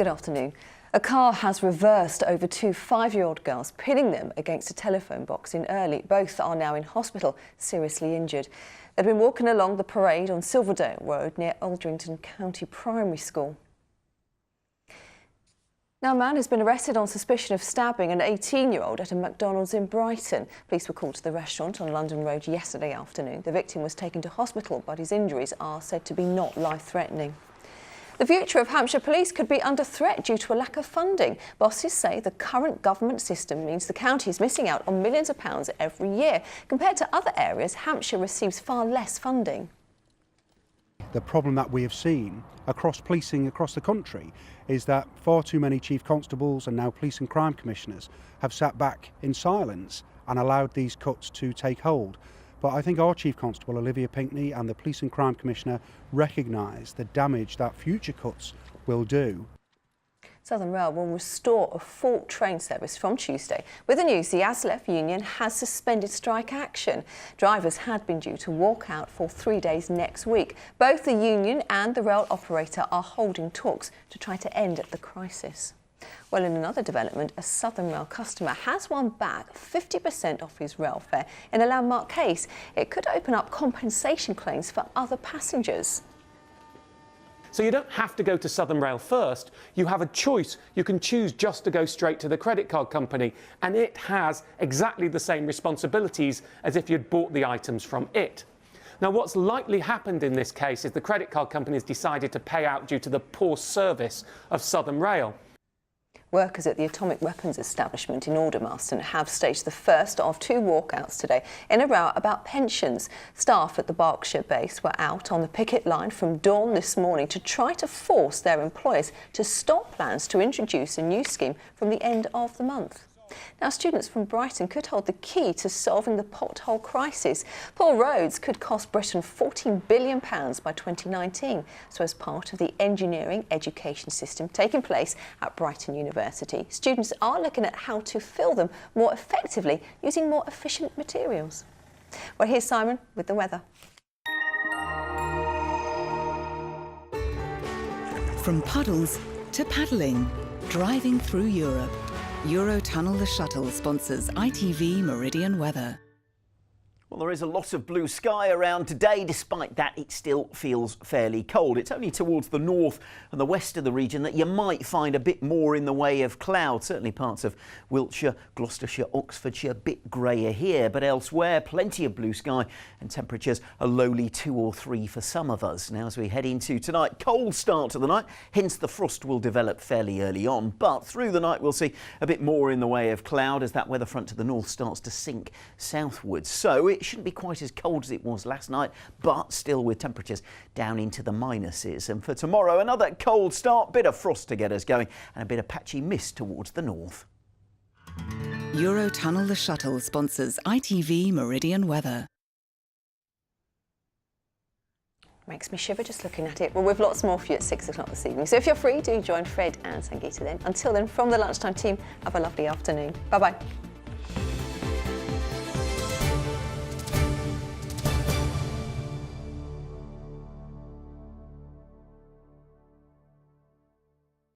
Good afternoon. A car has reversed over two 5-year-old girls, pinning them against a telephone box in Early. Both are now in hospital, seriously injured. They'd been walking along the parade on Silverdale Road near Aldrington County Primary School. Now, a man has been arrested on suspicion of stabbing an 18-year-old at a McDonald's in Brighton. Police were called to the restaurant on London Road yesterday afternoon. The victim was taken to hospital, but his injuries are said to be not life-threatening. The future of Hampshire Police could be under threat due to a lack of funding. Bosses say the current government system means the county is missing out on millions of pounds every year. Compared to other areas, Hampshire receives far less funding. The problem that we have seen across policing across the country is that far too many chief constables and now police and crime commissioners have sat back in silence and allowed these cuts to take hold. But I think our Chief Constable, Olivia Pinkney, and the Police and Crime Commissioner recognise the damage that future cuts will do. Southern Rail will restore a full train service from Tuesday. With the news, the ASLEF union has suspended strike action. Drivers had been due to walk out for 3 days next week. Both the union and the rail operator are holding talks to try to end the crisis. Well, in another development, a Southern Rail customer has won back 50% off his rail fare in a landmark case. It could open up compensation claims for other passengers. So you don't have to go to Southern Rail first. You have a choice. You can choose just to go straight to the credit card company, and it has exactly the same responsibilities as if you'd bought the items from it. Now, what's likely happened in this case is the credit card company has decided to pay out due to the poor service of Southern Rail. Workers at the atomic weapons establishment in Aldermaston have staged the first of 2 walkouts today in a row about pensions. Staff at the Berkshire base were out on the picket line from dawn this morning to try to force their employers to stop plans to introduce a new scheme from the end of the month. Now, students from Brighton could hold the key to solving the pothole crisis. Poor roads could cost Britain £14 billion by 2019. So as part of the engineering education system taking place at Brighton University, students are looking at how to fill them more effectively using more efficient materials. Well, here's Simon with the weather. From puddles to paddling, driving through Europe. Eurotunnel the Shuttle sponsors ITV Meridian weather. Well, there is a lot of blue sky around today. Despite that, it still feels fairly cold. It's only towards the north and the west of the region that you might find a bit more in the way of cloud. Certainly parts of Wiltshire, Gloucestershire, Oxfordshire, a bit greyer here. But elsewhere, plenty of blue sky and temperatures a lowly 2 or 3 for some of us. Now, as we head into tonight, cold start to the night. Hence, the frost will develop fairly early on. But through the night, we'll see a bit more in the way of cloud as that weather front to the north starts to sink southwards. So it shouldn't be quite as cold as it was last night, but still with temperatures down into the minuses. And for tomorrow, another cold start, bit of frost to get us going and a bit of patchy mist towards the north. Eurotunnel the Shuttle sponsors ITV Meridian weather. Makes me shiver just looking at it. Well, we've lots more for you at 6 o'clock this evening. So if you're free, do join Fred and Sangeeta then. Until then, from the Lunchtime team, have a lovely afternoon. Bye-bye.